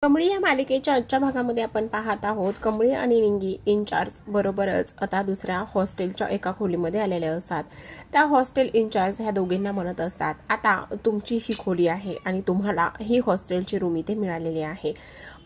कमळी या मालिकेच्या आजच्या भागामध्ये आपण पाहत आहोत कमळी आणि निंगी इन्चार्ज बरोबरच आता दुसऱ्या हॉस्टेलच्या एका खोलीमध्ये आलेले असतात। त्या हॉस्टेल इन्चार्ज ह्या दोघींना म्हणत असतात, आता तुमची ही खोली आहे आणि तुम्हाला ही हॉस्टेलची रूम इथे मिळालेली आहे।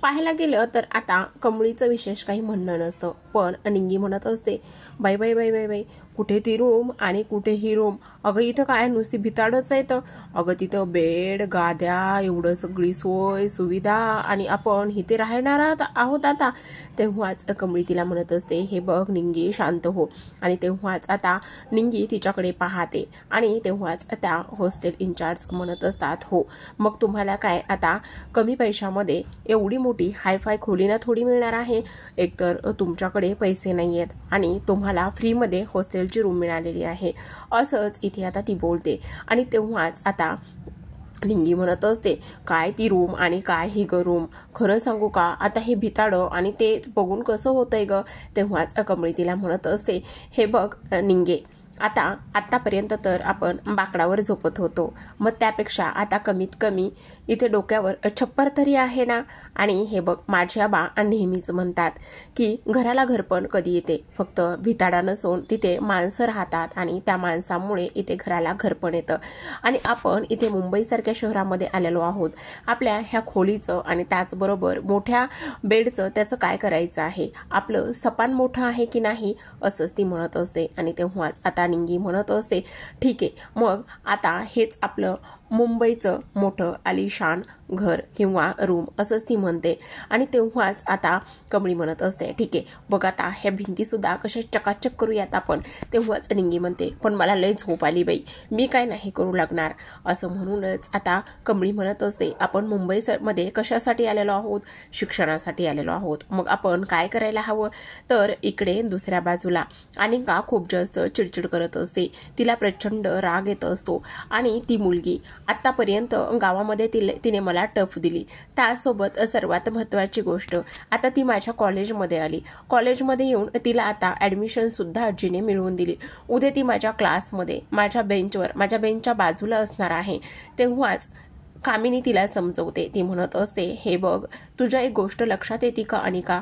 पाहायला गेलं तर आता कमळीचं विशेष काही म्हणणं नसतं, पण निंगी म्हणत असते, बाई बाई बाई बाई बाई कुठे ती रूम आणि कुठे ही रूम, अगं इथं काय नुसती भिताडच आहे तर, अगं तिथं बेड गाद्या एवढं सगळी सोय सुविधा आणि आपण इथे राहणार आहोत आता। तेव्हाच कमळी तिला म्हणत असते, हे बघ निंगी शांत हो। आणि तेव्हाच आता निंगी तिच्याकडे पाहते आणि तेव्हाच त्या हॉस्टेल इन्चार्ज म्हणत असतात, हो मग तुम्हाला काय आता कमी पैशामध्ये एवढी मोठी हायफाय खोली ना थोडी मिळणार आहे, एकतर तुमच्याकडे पैसे नाही आहेत आणि तुम्हाला फ्रीमध्ये हॉस्टेलची रूम मिळालेली आहे, असंच इथे आता ती बोलते। आणि तेव्हाच आता निंगी म्हणत असते, काय ती रूम आणि काय ही ग रूम, खरं सांगू का आता हे भिताडं आणि तेच बघून कसं होतंय ग। तेव्हाच कमळी तिला म्हणत असते, हे बघ निंगे, आतापर्यंत तर आपण बाकडावर झोपत होतो, मग त्यापेक्षा आता कमीत कमी इथे डोक्यावर छप्पर तरी आहे ना। आणि हे बघ माझे आबा नेहमीच म्हणतात की घराला घरपण कधी येते, फक्त भिताडा नसून तिथे माणसं राहतात आणि त्या माणसामुळे इथे घराला घरपण येतं। आणि आपण इथे मुंबईसारख्या शहरामध्ये आलेलो आहोत, आपल्या ह्या खोलीचं आणि त्याचबरोबर मोठ्या बेडचं त्याचं काय करायचं आहे, आपलं सपान मोठं आहे की नाही, असंच ती म्हणत असते। आणि तेव्हाच आता निंगी म्हणत असते, ठीक आहे मग आता हेच आपलं मुंबईचं मोठं आलिशान घर किंवा रूम, असंच ती म्हणते। आणि तेव्हाच आता कमळी म्हणत असते, ठीक आहे बघ आता ह्या भिंतीसुद्धा कशा चकाचक करूयात आपण। तेव्हाच निंगी म्हणते, पण मला लय झोप आली बाई, मी काय नाही करू लागणार। असं म्हणूनच आता कमळी म्हणत असते, आपण मुंबईमध्ये कशासाठी आलेलो आहोत, शिक्षणासाठी आलेलो आहोत, मग आपण काय करायला हवं। तर इकडे दुसऱ्या बाजूला अनिका खूप जास्त चिडचिड करत असते, तिला प्रचंड राग येत असतो। आणि ती मुलगी आतापर्यंत गावामध्ये तिने मला टफ दिली, त्यासोबत सर्वात महत्त्वाची गोष्ट आता ती माझ्या कॉलेजमध्ये आली, कॉलेजमध्ये येऊन तिला आता ॲडमिशन सुद्धा आजीने मिळवून दिली, उद्या ती माझ्या क्लासमध्ये माझ्या बेंचच्या बाजूला असणार आहे। तेव्हाच कामिनी तिला समजवते, ती म्हणत असते, हे बघ तुझ्या एक गोष्ट लक्षात येते का अनिका।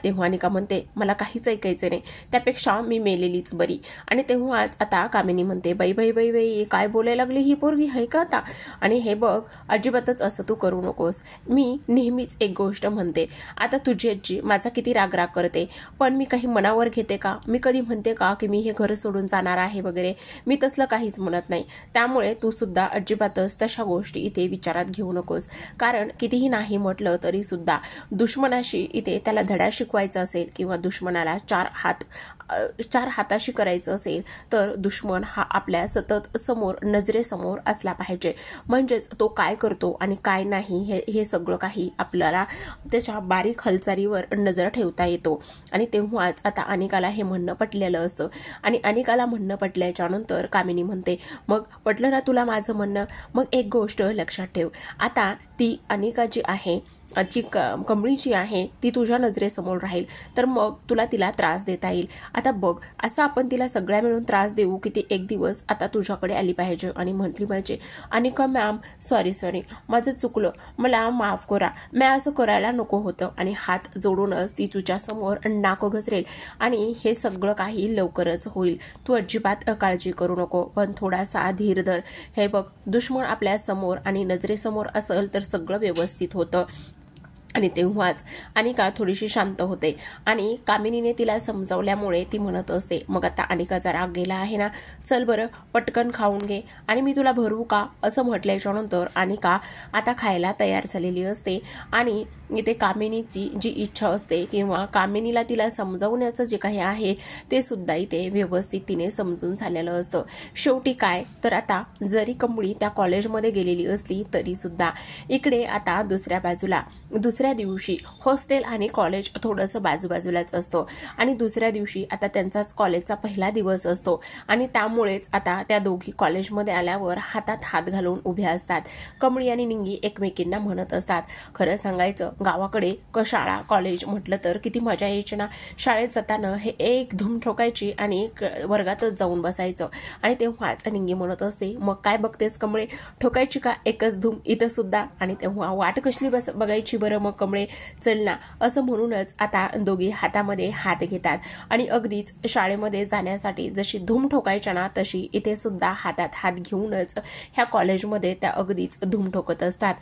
तेव्हा अनिका म्हणते, मला काहीच ऐकायचं नाही, त्यापेक्षा मी मेलेलीच बरी। आणि तेव्हाच आता कामिनी म्हणते, बाई बाई बाई बाई काय बोलायला लागली ही पोरगी आहे का आता। आणि हे बघ अजिबातच असं तू करू नकोस, मी नेहमीच एक गोष्ट म्हणते, आता तुझी आजी माझा किती राग करते, पण मी काही मनावर घेते का, मी कधी म्हणते का की मी हे घर सोडून जाणार आहे वगैरे, मी तसलं काहीच म्हणत नाही। त्यामुळे तू सुद्धा अजिबातच तशा गोष्टी इथे विचारात घेऊ नकोस, कारण कितीही नाही म्हटलं तरी सुद्धा दुश्मनाशी इथे त्याला धडा शिकवायचं असेल किंवा दुश्मनाला चार हाताशी करायचं असेल तर दुश्मन हा आपल्या सतत नजरेसमोर असला पाहिजे, म्हणजेच तो काय करतो आणि काय नाही हे सगळं काही आपल्याला त्याच्या बारीक हालचालीवर नजर ठेवता येतो। आणि तेव्हाच आता अनिकाला हे म्हणणं पटलेलं असतं। आणि अनिकाला म्हणणं पटल्याच्या नंतर कामिनी म्हणते, मग पटलं ना तुला माझं म्हणणं, मग एक गोष्ट लक्षात ठेव, आता ती अनिका जी आहे कमळी जी आहे ती तुझ्या नजरेसमोर राहील तर मग तिला त्रास देता येईल। आता बघ असं आपण तिला सगळ्या मिळून त्रास देऊ की ती एक दिवस आता तुझ्याकडे आली पाहिजे आणि म्हटली पाहिजे, अनिका मॅम सॉरी माझं चुकलं, मला माफ करा, मी असं करायला नको होतं। आणि हात जोडूनच ती तुझ्यासमोर नाक घसरेल आणि हे सगळं काही लवकरच होईल, तू अजिबात काळजी करू नको, पण थोडासा धीर धर। हे बघ दुश्मन आपल्या समोर आणि नजरेसमोर असेल तर सगळं व्यवस्थित होतं। आणि तेव्हाच अनिका थोडीशी शांत होते आणि कामिनीने तिला समजावल्यामुळे ती म्हणत असते, मग आता अनिकाचा राग गेला आहे ना, चल बरं पटकन खाऊन घे आणि मी तुला भरवू का, असं म्हटल्याच्या नंतर अनिका आता खायला तयार झालेली असते। आणि इथे कामिनीची जी इच्छा असते किंवा कामिनीला तिला समजावण्याचं जे काही आहे ते सुद्धा इथे व्यवस्थित तिने समजून झालेलं असतं। शेवटी काय तर आता जरी कमळी त्या कॉलेजमध्ये गेलेली असली तरी सुद्धा इकडे आता दुसऱ्या बाजूला दुसऱ्या दिवशी हॉस्टेल आणि कॉलेज थोडंसं बाजूबाजूलाच असतं आणि दुसऱ्या दिवशी आता त्यांचाच कॉलेजचा पहिला दिवस असतो आणि त्यामुळेच आता त्या दोघी कॉलेजमध्ये आल्यावर हातात हात घालून उभ्या असतात. कमळी आणि निंगी एकमेकींना म्हणत असतात, खरं सांगायचं गावाकडे शाळा कॉलेज म्हटलं तर किती मजा यायची ना. शाळेत जाताना हे एक धूम ठोकायची आणि वर्गातच जाऊन बसायचं. आणि तेव्हाच निंगी म्हणत असते, मग काय बघतेस कमळे, ठोकायची का एकच धूम इथं सुद्धा. आणि तेव्हा वाट कसली बघायची बरं मग कमळे, चल ना. असं म्हणूनच आता दोघी हातामध्ये हात घेतात आणि अगदीच शाळेमध्ये जाण्यासाठी जशी धूम ठोकायच्या ना तशी इथे सुद्धा हातात हात घेऊनच ह्या कॉलेजमध्ये त्या अगदीच धूम ठोकत असतात.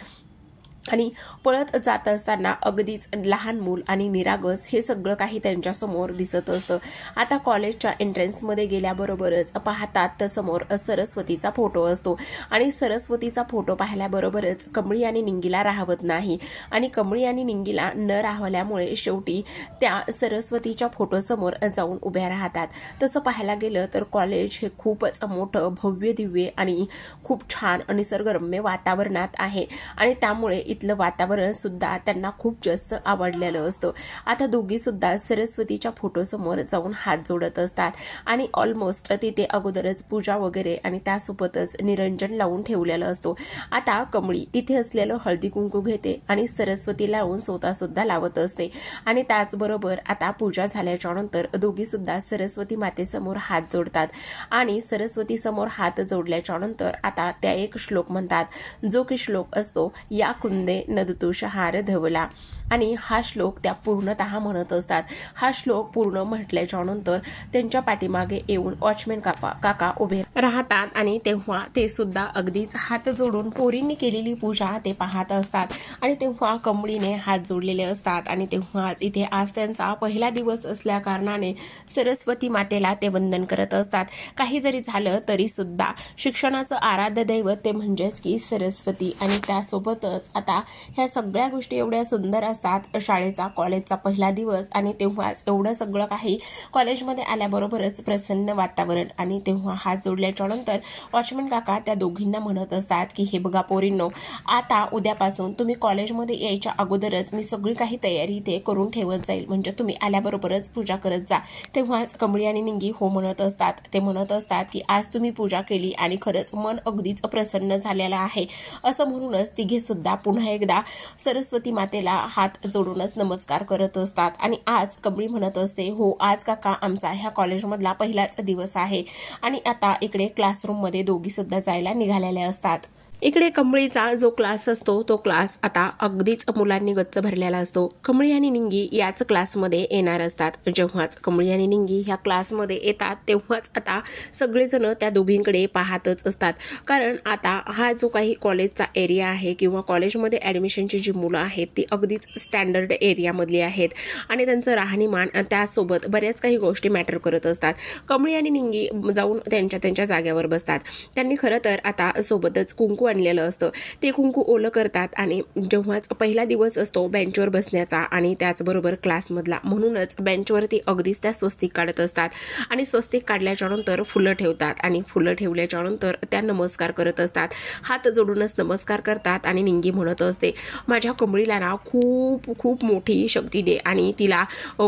आणि पळत जात असताना अगदीच लहान मूल आणि निरागस हे सगळं काही त्यांच्यासमोर दिसत असतं. आता कॉलेजच्या एंट्रन्समध्ये गेल्याबरोबरच पाहतात तर समोर सरस्वतीचा फोटो असतो आणि सरस्वतीचा फोटो पाहिल्याबरोबरच कमळी आणि निंगीला राहवत नाही आणि कमळी आणि निंगीला न राहवल्यामुळे शेवटी त्या सरस्वतीच्या फोटोसमोर जाऊन उभ्या राहतात. तसं पाहायला गेलं तर कॉलेज हे खूपच मोठं भव्य दिव्य आणि खूप छान निसर्गरम्य वातावरणात आहे आणि त्यामुळे इथलं वातावरण सुद्धा त्यांना खूप जास्त आवडलेलं असतं. आता दोघी सुद्धा सरस्वतीच्या फोटोसमोर जाऊन हात जोडत असतात आणि ऑलमोस्ट तिथे अगोदरच पूजा वगैरे आणि त्यासोबतच निरंजन लावून ठेवलेलं असतो. आता कमळी तिथे असलेलं हळदी कुंकू घेते आणि सरस्वती लावून स्वतः सुद्धा लावत असते आणि त्याचबरोबर आता पूजा झाल्याच्या नंतर दोघी सुद्धा सरस्वती मातेसमोर हात जोडतात आणि सरस्वती समोर हात जोडल्याच्या नंतर आता त्या एक श्लोक म्हणतात, जो की श्लोक असतो, या कुंदे नदतुषहार धवला. आणि हा श्लोक त्या पूर्णतः म्हणत असतात. हा श्लोक पूर्ण म्हटल्याच्या नंतर त्यांच्या पाठीमागे येऊन वॉचमॅन काका उभे राहतात आणि तेव्हा ते सुद्धा अगदीच हात जोडून पोरींनी केलेली पूजा ते पाहत असतात आणि तेव्हा कमळीने हात जोडलेले असतात आणि तेव्हाच इथे आज त्यांचा पहिला दिवस असल्या कारणाने सरस्वती मातेला ते वंदन करत असतात. काही जरी झालं तरी सुद्धा शिक्षणाचं आराध्य दैवत ते म्हणजेच की सरस्वती आणि त्यासोबतच आता ह्या सगळ्या गोष्टी एवढ्या सुंदर असतात. शाळेचा कॉलेजचा पहिला दिवस आणि तेव्हाच एवढं सगळं काही कॉलेजमध्ये आल्याबरोबरच प्रसन्न वातावरण आणि तेव्हा हात जोडल्याच्या नंतर वॉचमॅन काका त्या दोघींना म्हणत असतात की हे बघा पोरींनो, आता उद्यापासून तुम्ही कॉलेजमध्ये यायच्या अगोदरच मी सगळी काही तयारी इथे करून ठेवत जाईल, म्हणजे तुम्ही आल्याबरोबरच पूजा करत जा. तेव्हाच कमळी आणि निंगी हो म्हणत असतात. ते म्हणत असतात की आज तुम्ही पूजा केली आणि खरंच मन अगदीच प्रसन्न झालेलं आहे. असं म्हणूनच तिघे सुद्धा पुन्हा एकदा सरस्वती मातेला हात जोडूनच नमस्कार करत असतात आणि आज कमळी म्हणत असते, हो आज काका आमचा ह्या कॉलेजमधला पहिलाच दिवस आहे. आणि आता इकडे क्लासरूममध्ये दोघी सुद्धा जायला निघालेल्या असतात. इकडे कमळीचा जो क्लास असतो तो क्लास आता अगदीच मुलांनी गच्च भरलेला असतो. कमळी आणि निंगी याच क्लासमध्ये येणार असतात. जेव्हाच कमळी आणि निंगी ह्या क्लासमध्ये येतात तेव्हाच आता सगळेजण त्या दोघींकडे पाहतच असतात, कारण आता हा जो काही कॉलेजचा एरिया आहे किंवा कॉलेजमध्ये ॲडमिशनची जी मुलं आहेत ती अगदीच स्टँडर्ड एरियामधली आहेत आणि त्यांचं राहणीमान त्यासोबत बऱ्याच काही गोष्टी मॅटर करत असतात. कमळी आणि निंगी जाऊन त्यांच्या जागेवर बसतात. त्यांनी खरं तर आता सोबतच कुंकू आणलेलं असतं. ते कुंकू ओलं करतात आणि जेव्हाच पहिला दिवस असतो बेंचवर बसण्याचा आणि त्याचबरोबर क्लासमधला, म्हणूनच बेंचवरती अगदीच त्या स्वस्तिक काढत असतात आणि स्वस्तिक काढल्याच्या नंतर फुलं ठेवतात आणि फुलं ठेवल्याच्या नंतर त्या नमस्कार करत असतात. हात जोडूनच नमस्कार करतात आणि निंगी म्हणत असते, माझ्या कमळीला ना खूप खूप मोठी शक्ती दे आणि तिला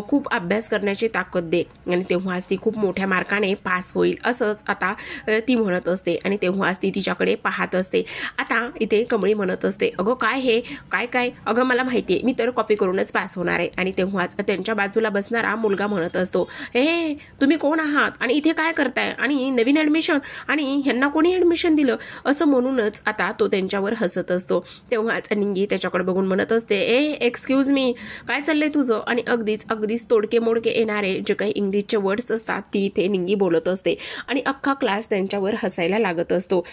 खूप अभ्यास करण्याची ताकद दे आणि तेव्हाच ती खूप मोठ्या मार्काने पास होईल, असंच आता ती म्हणत असते. आणि तेव्हाच ती तिच्याकडे पाहत असते. आता इथे कमळी म्हणत असते, अगं काय हे काय अगं मला माहिती आहे मी तर कॉपी करूनच पास होणार आहे. आणि तेव्हाच त्यांच्या बाजूला बसणारा मुलगा म्हणत असतो, हे तुम्ही कोण आहात आणि इथे काय करताय आणि नवीन ॲडमिशन आणि ह्यांना कोणी ॲडमिशन दिलं, असं म्हणूनच आता तो त्यांच्यावर हसत असतो. तेव्हाच निंगी त्याच्याकडे बघून म्हणत असते, एक्सक्यूज मी, काय चाललंय तुझं. आणि अगदीच तोडके मोडके येणारे जे काही इंग्लिशचे वर्ड्स असतात ती इथे निंगी बोलत असते आणि अख्खा क्लास त्यांच्यावर हसायला लागत असतो.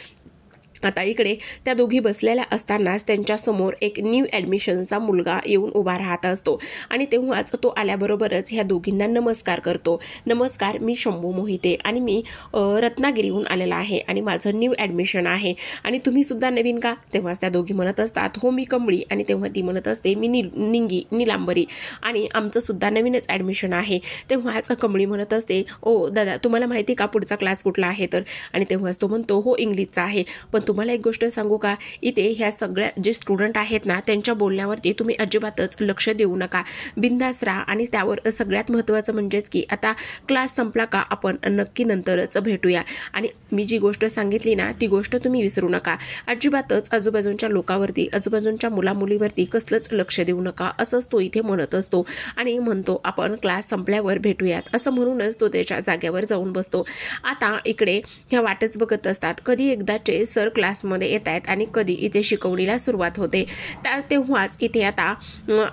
आता इकडे त्या दोघी बसलेल्या असतानाच त्यांच्यासमोर एक न्यू ॲडमिशनचा मुलगा येऊन उभा राहत असतो आणि तेव्हाच तो आल्याबरोबरच ह्या दोघींना नमस्कार करतो. नमस्कार, मी शंभू मोहिते आणि मी रत्नागिरीहून आलेला आहे आणि माझं न्यू ॲडमिशन आहे आणि तुम्ही सुद्धा नवीन का. तेव्हाच त्या दोघी म्हणत असतात, हो मी कमळी. आणि तेव्हा ती म्हणत असते, मी निंगी निलांबरी आणि आमचं सुद्धा नवीनच ॲडमिशन आहे. तेव्हाच कमळी म्हणत असते, ओ दादा तुम्हाला माहिती का पुढचा क्लास कुठला आहे तर. आणि तेव्हाच तो म्हणतो, हो इंग्लिशचा आहे, पण तुम्हाला एक गोष्ट सांगू का, इथे ह्या सगळ्या जे स्टुडंट आहेत ना त्यांच्या बोलण्यावरती तुम्ही अजिबातच लक्ष देऊ नका, बिंदास राहा. आणि त्यावर सगळ्यात महत्त्वाचं म्हणजेच की आता क्लास संपला का आपण नक्की नंतरच भेटूया. आणि मी जी गोष्ट सांगितली ना ती गोष्ट तुम्ही विसरू नका. अजिबातच आजूबाजूच्या लोकांवरती, आजूबाजूच्या मुलामुलीवरती कसलंच लक्ष देऊ नका, असंच तो इथे म्हणत असतो. आणि म्हणतो आपण क्लास संपल्यावर भेटूयात, असं म्हणूनच तो त्याच्या जागेवर जाऊन बसतो. आता इकडे ह्या वाटच बघत असतात, कधी एकदाचे सर क्लासमध्ये येत आहेत आणि कधी इथे शिकवणीला सुरुवात होते. तेव्हाच इथे आता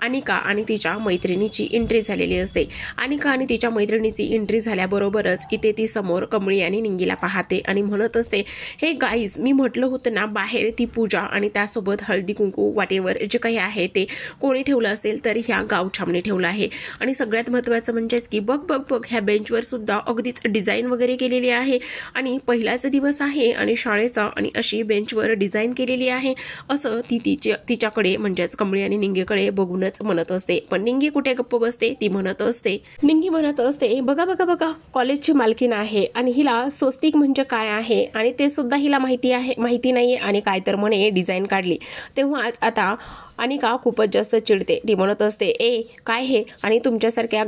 अनिका आणि तिच्या मैत्रिणीची एंट्री झालेली असते. अनिका आणि तिच्या मैत्रिणीची एंट्री झाल्याबरोबरच इथे ती समोर कमळी आणि निंगीला पाहते आणि म्हणत असते, हे गाईज, मी म्हटलं होतं ना बाहेर ती पूजा आणि त्यासोबत हळदी कुंकू वाटेवर जे काही आहे ते कोणी ठेवलं असेल तर ह्या गावछापने ठेवलं आहे. आणि सगळ्यात महत्त्वाचं म्हणजेच की बघ बघ बघ, ह्या बेंचवर सुद्धा अगदीच डिझाईन वगैरे केलेली आहे आणि पहिलाच दिवस आहे आणि शाळेचा आणि अशी बेंचवर डिझाईन केलेली आहे, असं ती तिच्याकडे म्हणजेच कमळी आणि निंगीकडे बघूनच म्हणत असते. पण निंगी कुठे गप्प बसते, ती म्हणत असते, निंगी म्हणत असते, बघा बघा बघा, कॉलेजची मालकीण आहे आणि हिला स्वस्तिक म्हणजे काय आहे आणि ते सुद्धा हिला माहिती नाहीये आणि काय तर म्हणे डिझाईन काढली. तेव्हाच आता अनिका खूपच जास्त चिडते. ती म्हणत असते, ए काय हे, आणि तुमच्यासारख्या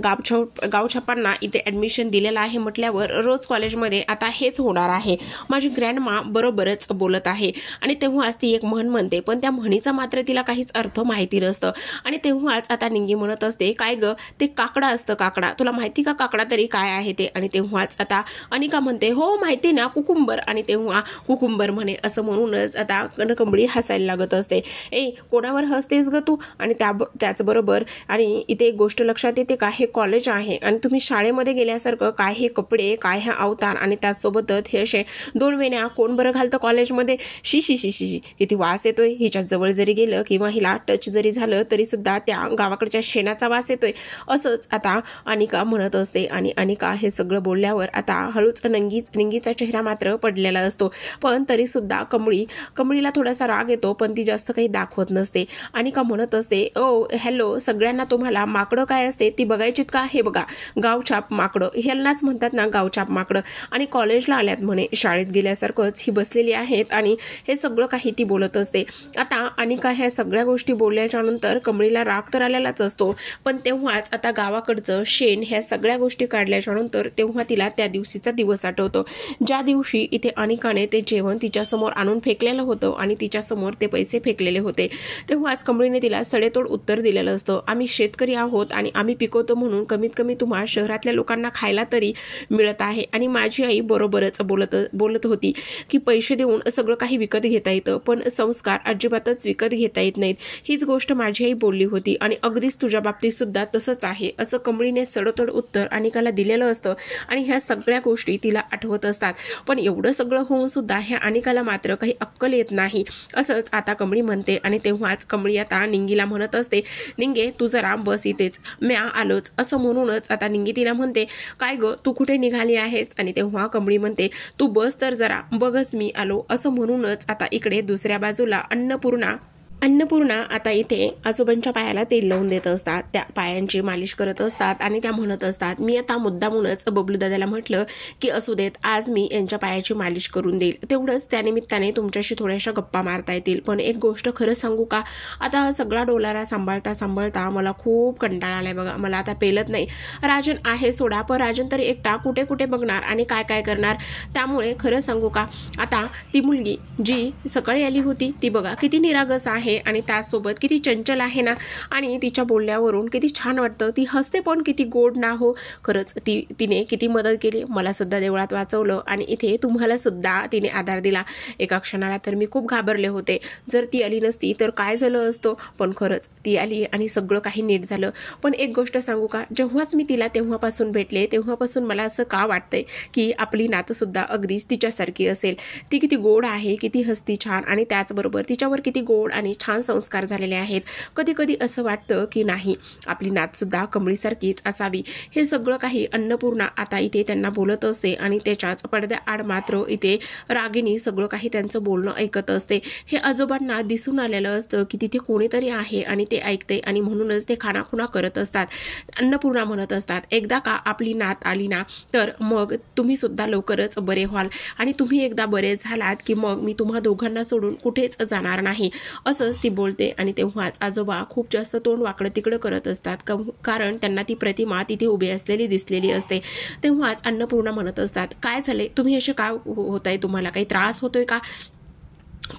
गावछापांना इथे ॲडमिशन दिलेलं आहे म्हटल्यावर रोज कॉलेजमध्ये आता हेच होणार आहे. माझी ग्रँडमा बरोबरच बोलत आहे. आणि तेव्हाच ती एक म्हण म्हणते, पण त्या म्हणीचा मात्र तिला काहीच अर्थ माहिती नसतं. आणि तेव्हाच आता निंगी म्हणत असते, काय ग, ते काकडा असतं, काकडा, तुला माहिती का काकडा तरी काय आहे ते. आणि तेव्हाच आता अनिका म्हणते, हो माहिती ना, कुकुंबर. आणि तेव्हा कुकुंबर म्हणे, असं म्हणूनच आता कमळी हसायला लागत असते. ए कोणावर हसतेस ग तू. आणि त्याचबरोबर आणि इथे एक गोष्ट लक्षात येते का, हे कॉलेज आहे आणि तुम्ही शाळेमध्ये गेल्यासारखं काय हे कपडे, काय हा अवतार आणि त्याचसोबतच हे असे 2 वेण्या कोण बरं घालतं कॉलेजमध्ये. शी शी शी शी, किती वास येतोय. हिच्या जवळ जरी गेलं किंवा हिला टच जरी झालं तरी सुद्धा त्या गावाकडच्या शेणाचा वास येतोय, असंच आता अनिका म्हणत असते. आणि अनिका हे सगळं बोलल्यावर आता हळूच निंगीचा चेहरा मात्र पडलेला असतो. पण तरी सुद्धा कमळीला थोडासा राग येतो, पण ती जास्त काही दाखवत नसते. अनिका म्हणत असते, ओ हॅलो, सगळ्यांना तुम्हाला माकडं काय असते ती बघायचीत का. हे बघा, गावछाप माकडं, ह्यांनाच म्हणतात ना गावछाप माकडं. आणि कॉलेजला आल्यात म्हणे, शाळेत गेल्यासारखंच ही बसलेली आहेत आणि हे सगळं काही ती बोलत असते. आता अनिका ह्या सगळ्या गोष्टी बोलल्याच्या नंतर कमळीला राग तर आलेलाच असतो, पण तेव्हाच आता गावाकडचं शेण ह्या सगळ्या गोष्टी काढल्याच्या नंतर तेव्हा तिला त्या दिवशीचा दिवस आठवतो, ज्या दिवशी इथे अनिकाने ते जेवण तिच्यासमोर आणून फेकलेलं होतं आणि तिच्यासमोर ते पैसे फेकलेले होते. तेव्हाच कमळीने तिला सडेतोड उत्तर दिलेलं असतं, आम्ही शेतकरी आहोत आणि आम्ही पिकवतो म्हणून कमीत कमी तुम्हा शहरातल्या लोकांना खायला तरी मिळत आहे. आणि माझी आई बरोबरच बोलत होती की पैसे देऊन सगळं काही विकत घेता येतं, पण संस्कार अजिबातच विकत घेता येत नाहीत. हीच गोष्ट माझी आई बोलली होती आणि अगदीच तुझ्या बाबतीत सुद्धा तसंच आहे, असं कमळीने सडेतोड उत्तर अनिकाला दिलेलं असतं. आणि ह्या सगळ्या गोष्टी तिला आठवत असतात. पण एवढं सगळं होऊन सुद्धा ह्या अनिकाला मात्र काही अक्कल येत नाही, असंच आता कमळी म्हणते. आणि तेव्हाच कमळी आता निंगीला म्हणत असते, निंगे तू जरा बस इथेच, म्या आलोच, असं म्हणूनच आता निंगी तिला म्हणते, काय ग तू कुठे निघाली आहेस. आणि तेव्हा कमळी म्हणते, तू बस तर जरा, बघच मी आलो, असं म्हणूनच आता इकडे दुसऱ्या बाजूला अन्नपूर्णा आता इथे आजोबांच्या पायाला तेल लावून देत असतात, त्या पायांची मालिश करत असतात आणि त्या म्हणत असतात, मी आता मुद्दामूनच बबलू दादाला म्हटलं की असू देत, आज मी यांच्या पायाची मालिश करून देईल, तेवढंच त्यानिमित्ताने तुमच्याशी थोड्याशा गप्पा मारता येतील. पण एक गोष्ट खरं सांगू का, आता हा सगळा डोलारा सांभाळता मला खूप कंटाळा आलाय बघा, मला आता पेलत नाही. राजन आहे सोडा, पण राजन तरी एकटा कुठे कुठे बघणार आणि काय करणार. त्यामुळे खरं सांगू का, आता ती मुलगी जी सकाळी आली होती ती बघा किती निरागस आहे आणि त्यासोबत किती चंचल आहे ना, आणि तिच्या बोलण्यावरून किती छान वाटतं, ती हसते पण किती गोड ना हो. खरंच तिने किती मदत केली, मला सुद्धा देवळात वाचवलं आणि इथे तुम्हाला सुद्धा तिने आधार दिला. एका क्षणाला तर मी खूप घाबरले होते, जर ती आली नसती तर काय झालं असतं. पण खरंच ती आली आणि सगळं काही नीट झालं. पण एक गोष्ट सांगू का, जेव्हाच मी तिला तेव्हापासून भेटले तेव्हापासून मला असं का वाटतंय की आपली नातं सुद्धा अगदीच तिच्यासारखी असेल. ती किती गोड आहे, किती हसती छान, आणि त्याचबरोबर तिच्यावर किती गोड आणि छान संस्कार झालेले आहेत. कधी कधी असं वाटतं की नाही, आपली नातसुद्धा कमळीसारखीच असावी. हे सगळं काही अन्नपूर्णा आता इथे त्यांना बोलत असते आणि त्याच्याच पडद्याआड मात्र इथे रागिनी सगळं काही त्यांचं बोलणं ऐकत असते. हे आजोबांना दिसून आलेलं असतं की तिथे कोणीतरी आहे आणि ते ऐकते आणि म्हणूनच ते खाणाखुणा करत असतात. अन्नपूर्णा म्हणत असतात, एकदा का आपली नात आली ना तर मग तुम्ही सुद्धा लवकरच बरे व्हाल आणि तुम्ही एकदा बरे झालात की मग मी तुम्हा दोघांना सोडून कुठेच जाणार नाही, असंच ती बोलते. आणि तेव्हाच आजोबा खूप जास्त तोंड वाकडं तिकडं करत असतात, कारण त्यांना ती प्रतिमा तिथे उभी असलेली दिसलेली असते. तेव्हाच अन्नपूर्णा म्हणत असतात, काय झाले, तुम्ही असे काय होत आहे, तुम्हाला काही त्रास होतोय का?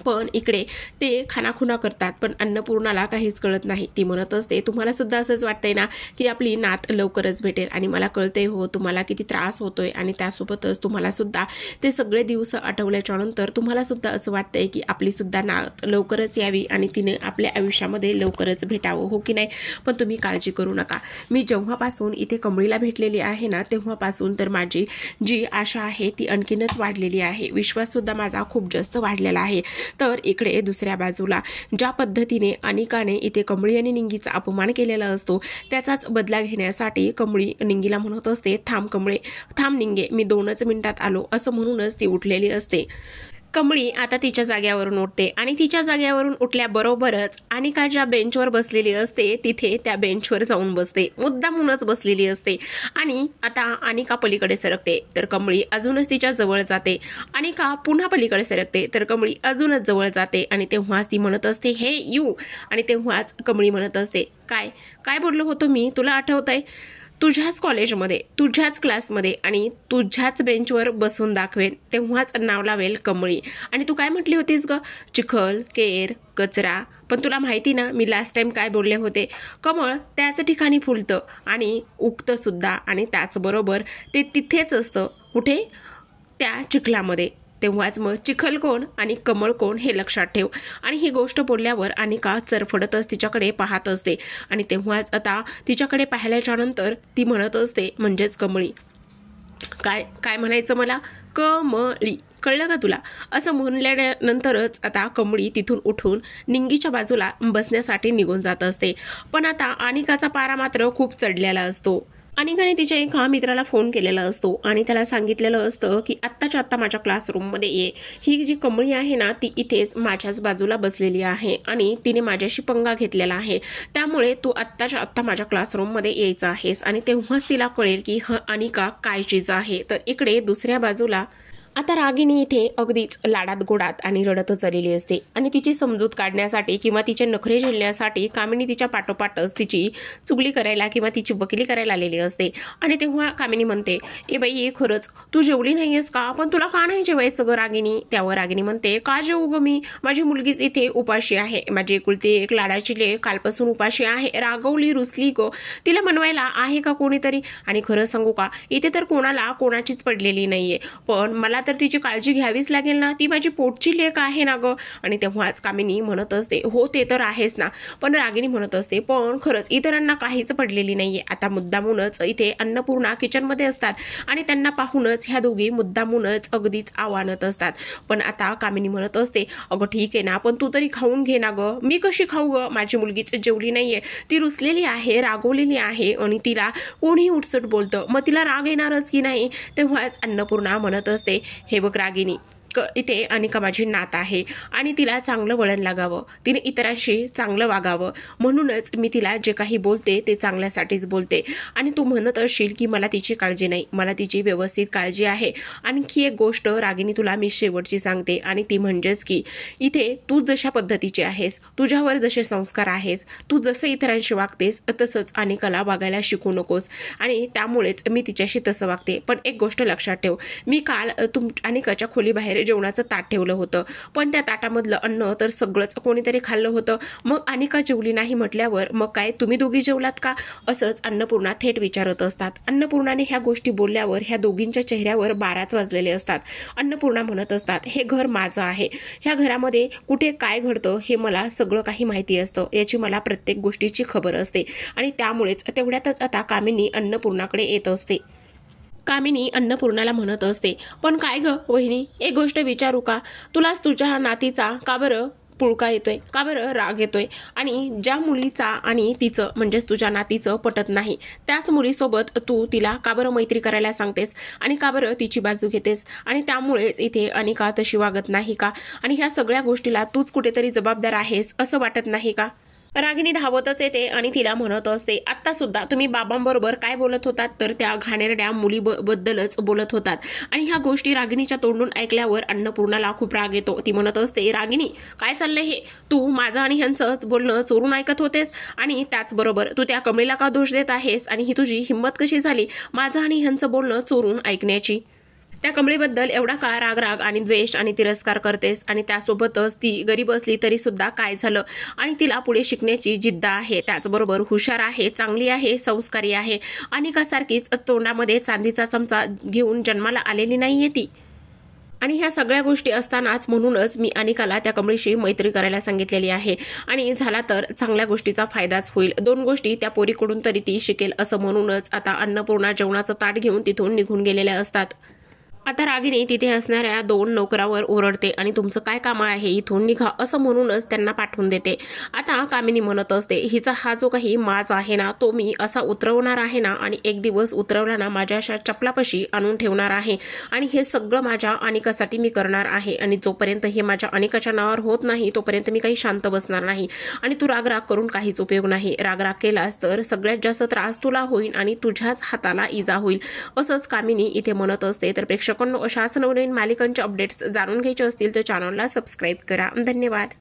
पण इकडे ते खानाखुणा करतात, पण अन्नपूर्णाला काहीच कळत नाही. ती म्हणत असते, तुम्हाला सुद्धा असंच वाटतंय ना की आपली नात लवकरच भेटेल, आणि मला कळतंय हो तुम्हाला किती त्रास होतोय, आणि त्यासोबतच तुम्हाला सुद्धा ते सगळे दिवस आठवल्याच्या नंतर तुम्हाला सुद्धा असं वाटतंय की आपली सुद्धा नात लवकरच यावी आणि तिने आपल्या आयुष्यामध्ये लवकरच भेटावं, हो की नाही? पण तुम्ही काळजी करू नका. मी जेव्हापासून इथे कमळीला भेटलेली आहे ना तेव्हापासून तर माझी जी आशा आहे ती आणखीनच वाढलेली आहे. विश्वास सुद्धा माझा खूप जास्त वाढलेला आहे. तर इकडे दुसऱ्या बाजूला ज्या पद्धतीने अनिकाने इथे कमळी आणि निंगीचा अपमान केलेला असतो त्याचाच बदला घेण्यासाठी कमळी निंगीला म्हणत असते, थांब कमळे, थांब निंगे, मी 2च मिनिटात आलो, असं म्हणूनच ती उठलेली असते. कमळी आता तिच्या जाग्यावरून उठते आणि तिच्या जाग्यावरून उठल्याबरोबरच अनिका ज्या बेंचवर बसलेली असते तिथे त्या बेंचवर जाऊन बसते, मुद्दामूनच बसलेली असते. आणि आता अनिका पलीकडे सरकते तर कमळी अजूनच तिच्या जवळ जाते. अनिका पुन्हा पलीकडे सरकते तर कमळी अजूनच जवळ जाते आणि तेव्हाच ती म्हणत असते, हे यू. आणि तेव्हाच कमळी म्हणत असते, काय काय बोललो होतो मी, तुला आठवतंय? तुझ्याच कॉलेजमध्ये, तुझ्याच क्लासमध्ये आणि तुझ्याच बेंचवर बसून दाखवेन, तेव्हाच नाव लावेल कमळी. आणि तू काय म्हटली होतीस ग, चिखल, केर, कचरा. पण तुला माहिती ना मी लास्ट टाइम काय बोलले होते, कमळ त्याच ठिकाणी फुलतं आणि उगतं सुद्धा, आणि त्याचबरोबर ते तिथेच असतं, कुठे, त्या चिखलामध्ये. तेव्हाच मग चिखल कोण आणि कमळ कोण हे लक्षात ठेव. आणि ही गोष्ट बोलल्यावर अनिका चरफडतच तिच्याकडे पाहत असते. आणि तेव्हाच आता तिच्याकडे पाहिल्याच्या नंतर ती म्हणत असते, म्हणजेच कमळी, काय काय म्हणायचं मला, कमळी, कळलं का तुला? असं म्हणल्यानंतरच आता कमळी तिथून उठून निंगीच्या बाजूला बसण्यासाठी निघून जात असते. पण आता अनिकाचा पारा मात्र खूप चढलेला असतो. अनिकाने तिच्या एका मित्राला फोन केलेला असतो आणि त्याला सांगितलेलं असतं की आत्ताच्या आत्ता माझ्या क्लासरूममध्ये ये. ही जी कमळी आहे ना ती इथेच माझ्याच बाजूला बसलेली आहे आणि तिने माझ्याशी पंगा घेतलेला आहे, त्यामुळे तू आत्ताच्या आत्ता माझ्या क्लासरूममध्ये यायचं आहेस. आणि तेव्हाच तिला कळेल की अनिका काय चीज आहे. तर इकडे दुसऱ्या बाजूला आता रागिनी इथे अगदीच लाडात गोडात आणि रडतच आलेली असते. आणि तिची समजूत काढण्यासाठी किंवा तिचे नखरे झेलण्यासाठी कामिनी तिच्या पाठोपाठच तिची चुगली करायला किंवा तिची वकिली करायला आलेली असते. आणि तेव्हा कामिनी म्हणते, ए बाई खरंच तू जेवली नाहीयेस का, पण तुला का नाही जेवायचं ग रागिनी? त्यावर रागिनी म्हणते, का जेवू ग मी, माझी मुलगीच इथे उपाशी आहे, माझी एकुलती एक लाडाची लेक कालपासून उपाशी आहे, रागवली रुसली ग, तिला मनवायला आहे का कोणीतरी? आणि खरं सांगू का, इथे तर कोणाला कोणाचीच पडलेली नाहीये, पण मला तर तिची काळजी घ्यावीच लागेल ना, ती माझी पोटची लेक आहे ना ग. आणि तेव्हाच कामिनी म्हणत असते, हो ते तर आहेच ना. पण रागिनी म्हणत असते, पण खरंच इतरांना काहीच पडलेली नाहीये. आता मुद्दामूनच इथे अन्नपूर्णा किचनमध्ये असतात आणि त्यांना पाहूनच ह्या दोघी मुद्दामूनच अगदीच आव्हानत असतात. पण आता कामिनी म्हणत असते, अगं ठीक आहे ना, पण तू तरी खाऊन घे ना ग, मी कशी खाऊ ग, माझी मुलगीच जेवली नाहीये, ती रुसलेली आहे, रागवलेली आहे आणि तिला कोणीही उठसट बोलतं, मग तिला राग येणारच की नाही? तेव्हाच अन्नपूर्णा म्हणत असते, हे बघ रागिनी, इथे अनिका माझी नात आहे आणि तिला चांगलं वळण लागावं, तिने इतरांशी चांगलं वागावं, म्हणूनच मी तिला जे काही बोलते ते चांगल्यासाठीच बोलते. आणि तू म्हणत असशील की मला तिची काळजी नाही, मला तिची व्यवस्थित काळजी आहे. आणखी एक गोष्ट रागिनी तुला मी शेवटची सांगते, आणि ती म्हणजेच की इथे तू जशा पद्धतीची आहेस, तुझ्यावर जसे संस्कार आहेत, तू जसं इतरांशी वागतेस तसंच अनिकाला वागायला शिकू नकोस. आणि त्यामुळेच मी तिच्याशी तसं वागते. पण एक गोष्ट लक्षात ठेव, मी काल अनिकाच्या खोलीबाहेर जेवणाचं ताट ठेवलं होतं, पण त्या ताटामधलं अन्न तर सगळंच कोणीतरी खाल्लं होतं. मग अनिका जेवली नाही म्हटल्यावर मग काय तुम्ही दोघी जेवलात का, असंच अन्नपूर्णा थेट विचारत असतात. अन्नपूर्णाने ह्या गोष्टी बोलल्यावर ह्या दोघींच्या चेहऱ्यावर 12च वाजलेले असतात. अन्नपूर्णा म्हणत असतात, हे घर माझं आहे, ह्या घरामध्ये कुठे काय घडतं हे मला सगळं काही माहिती असतं, याची मला प्रत्येक गोष्टीची खबर असते. आणि त्यामुळेच तेवढ्यातच आता कामिनी अन्नपूर्णाकडे येत असते. कामिनी अन्नपूर्णाला म्हणत असते, पण काय ग वहिनी, एक गोष्ट विचारू का, तुलाच तुझ्या नातीचा का बरं पुळका येतोय, का बरं राग येतोय, आणि ज्या मुलीचा आणि तिचं म्हणजेच तुझ्या नातीचं पटत नाही त्याच मुलीसोबत तू तिला का बरं मैत्री करायला सांगतेस आणि का बरं तिची बाजू घेतेस, आणि त्यामुळेच इथे अनिका तशी वागत नाही का, आणि ह्या सगळ्या गोष्टीला तूच कुठेतरी जबाबदार आहेस असं वाटत नाही का? रागिनी धावतच येते आणि तिला म्हणत असते, आता सुद्धा तुम्ही बाबांबरोबर काय बोलत होतात तर त्या घाणेरड्या मुलीबद्दलच बोलत होतात. आणि ह्या गोष्टी रागिनीच्या तोंडून ऐकल्यावर अन्नपूर्णाला खूप राग येतो. ती म्हणत असते, रागिनी काय चाललंय हे, तू माझं आणि ह्यांचं बोलणं चोरून ऐकत होतेस आणि त्याचबरोबर तू त्या कमळीला का दोष देत आहेस, आणि ही तुझी हिंमत कशी झाली माझं आणि ह्यांचं बोलणं चोरून ऐकण्याची? त्या कमळीबद्दल एवढा का राग आणि द्वेष आणि तिरस्कार करतेस, आणि त्यासोबतच ती गरीब असली तरी सुद्धा काय झालं, आणि तिला पुढे शिकण्याची जिद्द आहे, त्याचबरोबर हुशार आहे, चांगली आहे, संस्कारी आहे, अनिकासारखीच तोंडामध्ये चांदीचा चमचा घेऊन जन्माला आलेली नाहीये ती. आणि ह्या सगळ्या गोष्टी असतानाच म्हणूनच मी अनिकाला त्या कमळीशी मैत्री करायला सांगितलेली आहे, आणि झाला तर चांगल्या गोष्टीचा फायदाच होईल. 2 गोष्टी त्या पोरीकडून तरी ती शिकेल असं म्हणूनच आता अन्नपूर्णा जेवणाचं ताट घेऊन तिथून निघून गेलेल्या असतात. आता रागिनी तिथे असणाऱ्या 2 नोकरावर ओरडते आणि तुमचं काय काम आहे, इथून निघा असं म्हणूनच त्यांना पाठवून देते. आता कामिनी म्हणत असते, हिचा हा जो काही माज आहे ना तो मी असा उतरवणार आहे ना, आणि एक दिवस उतरवला ना माझ्या अशा चपलापाशी आणून ठेवणार आहे, आणि हे सगळं माझ्या अनिकासाठी मी करणार आहे, आणि जोपर्यंत हे माझ्या अनिकाच्या नावावर होत नाही तोपर्यंत मी काही शांत बसणार नाही. आणि तू रागराग करून काहीच उपयोग नाही, रागराग केलास तर सगळ्यात जास्त त्रास तुला होईल आणि तुझ्याच हाताला इजा होईल असंच कामिनी इथे म्हणत असते. तर प्रेक्षकांनो, अशाच नवनवीन मालिकांचे अपडेट्स जाणून घ्यायचे असतील तर चॅनलला सबस्क्राईब करा. धन्यवाद.